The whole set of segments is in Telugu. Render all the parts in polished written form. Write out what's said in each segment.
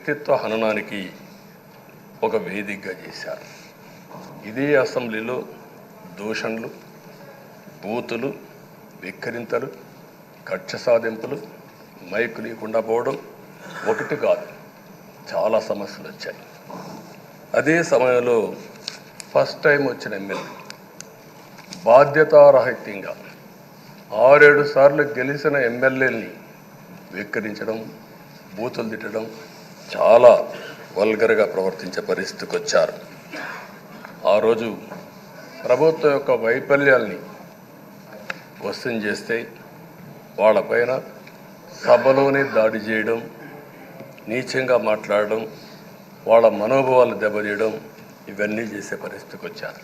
వ్యక్తిత్వ హననానికి ఒక వేదికగా చేశారు. ఇదే అసెంబ్లీలో దూషణలు, బూతులు, వెక్కిరింతలు, కక్ష సాధింపులు, మైకు లేకుండా పోవడం ఒకటి కాదు, చాలా సమస్యలు వచ్చాయి. అదే సమయంలో ఫస్ట్ టైం వచ్చిన ఎమ్మెల్యే బాధ్యతారాహిత్యంగా 6-7 సార్లు గెలిచిన ఎమ్మెల్యేని వెక్కిరించడం, బూతులు తిట్టడం, చాలా వల్గర్గా ప్రవర్తించే పరిస్థితికి వచ్చారు. ఆ రోజు ప్రభుత్వం యొక్క వైఫల్యాల్ని క్వశ్చన్ చేస్తే వాళ్ళపైన సభలోనే దాడి చేయడం, నీచంగా మాట్లాడడం, వాళ్ళ మనోభావాలు దెబ్బతీయడం, ఇవన్నీ చేసే పరిస్థితికి వచ్చారు.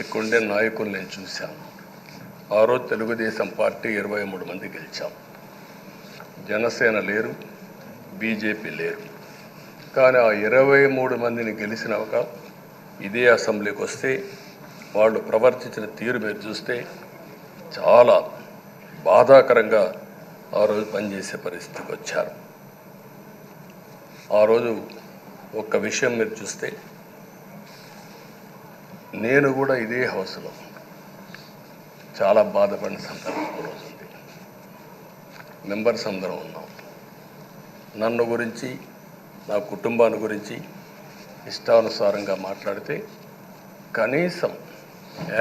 ఇక్కడుండే నాయకులు నేను చూశాను. ఆ రోజు తెలుగుదేశం పార్టీ 23 మంది గెలిచాం. జనసేన లేరు, బీజేపీ లేరు. కానీ ఆ 23 మందిని గెలిచినాక ఇదే అసెంబ్లీకి వస్తే వాళ్ళు ప్రవర్తించిన తీరు మీరు చూస్తే చాలా బాధాకరంగా ఆ రోజు పనిచేసే పరిస్థితికి వచ్చారు. ఆ రోజు ఒక్క విషయం మీరు చూస్తే, నేను కూడా ఇదే హౌస్లో చాలా బాధపడిన సందర్భం రోజు ఉంది. మెంబర్స్ అందరం ఉన్నాం. నన్ను గురించి, నా కుటుంబాన్ని గురించి ఇష్టానుసారంగా మాట్లాడితే కనీసం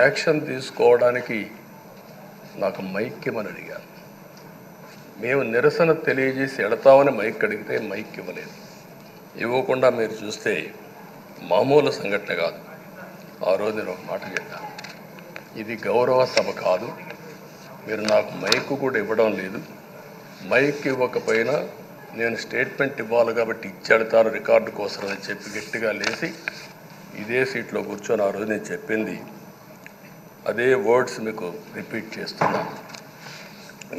యాక్షన్ తీసుకోవడానికి నాకు మైక్ ఇవ్వమని అడిగాను. మేము నిరసన తెలియజేసి ఎడతామని మైక్ అడిగితే మైక్ ఇవ్వలేదు. ఇవ్వకుండా మీరు చూస్తే మామూలు సంఘటన కాదు. ఆ రోజు నేను ఒక మాట చెప్పాను, ఇది గౌరవ సభ కాదు, మీరు నాకు మైక్ కూడా ఇవ్వడం లేదు. మైక్ ఇవ్వకపోయినా నేను స్టేట్మెంట్ ఇవ్వాలి కాబట్టి ఇచ్చేడతాను రికార్డు కోసం అని చెప్పి గట్టిగా లేచి ఇదే సీట్లో కూర్చొని ఆ రోజు నేను చెప్పింది అదే వర్డ్స్ మీకు రిపీట్ చేస్తున్నాను.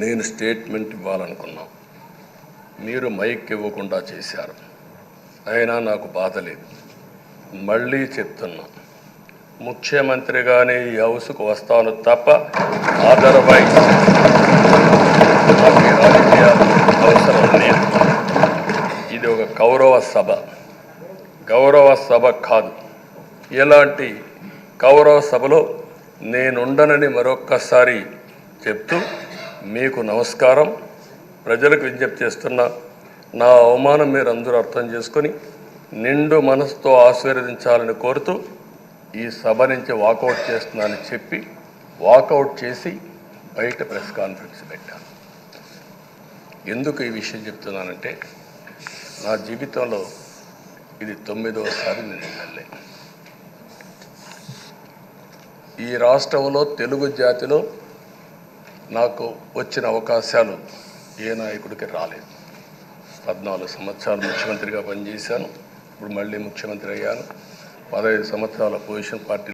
నేను స్టేట్మెంట్ ఇవ్వాలనుకున్నాను, మీరు మైక్ ఇవ్వకుండా చేశారు. అయినా నాకు బాధ లేదు. మళ్ళీ చెప్తున్నా, ముఖ్యమంత్రిగానే ఈ హౌస్కు వస్తాను తప్ప అదర్వైజ్ రాజకీయాలు అవసరం లేదు. ఇది ఒక గౌరవ సభ కాదు. ఇలాంటి గౌరవ సభలో నేనుండనని మరొక్కసారి చెప్తూ మీకు నమస్కారం. ప్రజలకు విజ్ఞప్తి చేస్తున్నా, నా అవమానం మీరు అందరూ అర్థం చేసుకొని నిండు మనసుతో ఆశీర్వదించాలని కోరుతూ ఈ సభ నుంచి వాకౌట్ చేస్తున్నానని చెప్పి వాకౌట్ చేసి బయట ప్రెస్ కాన్ఫరెన్స్ పెట్టాను. ఎందుకు ఈ విషయం చెప్తున్నానంటే, నా జీవితంలో ఇది 9వసారి నేను ఎమ్మెల్యే. ఈ రాష్ట్రంలో తెలుగు జాతిలో నాకు వచ్చిన అవకాశాలు ఏ నాయకుడికి రాలేదు. 14 సంవత్సరాలు ముఖ్యమంత్రిగా పనిచేశాను. ఇప్పుడు మళ్ళీ ముఖ్యమంత్రి అయ్యాను. 15 సంవత్సరాల పొజిషన్ పార్టీ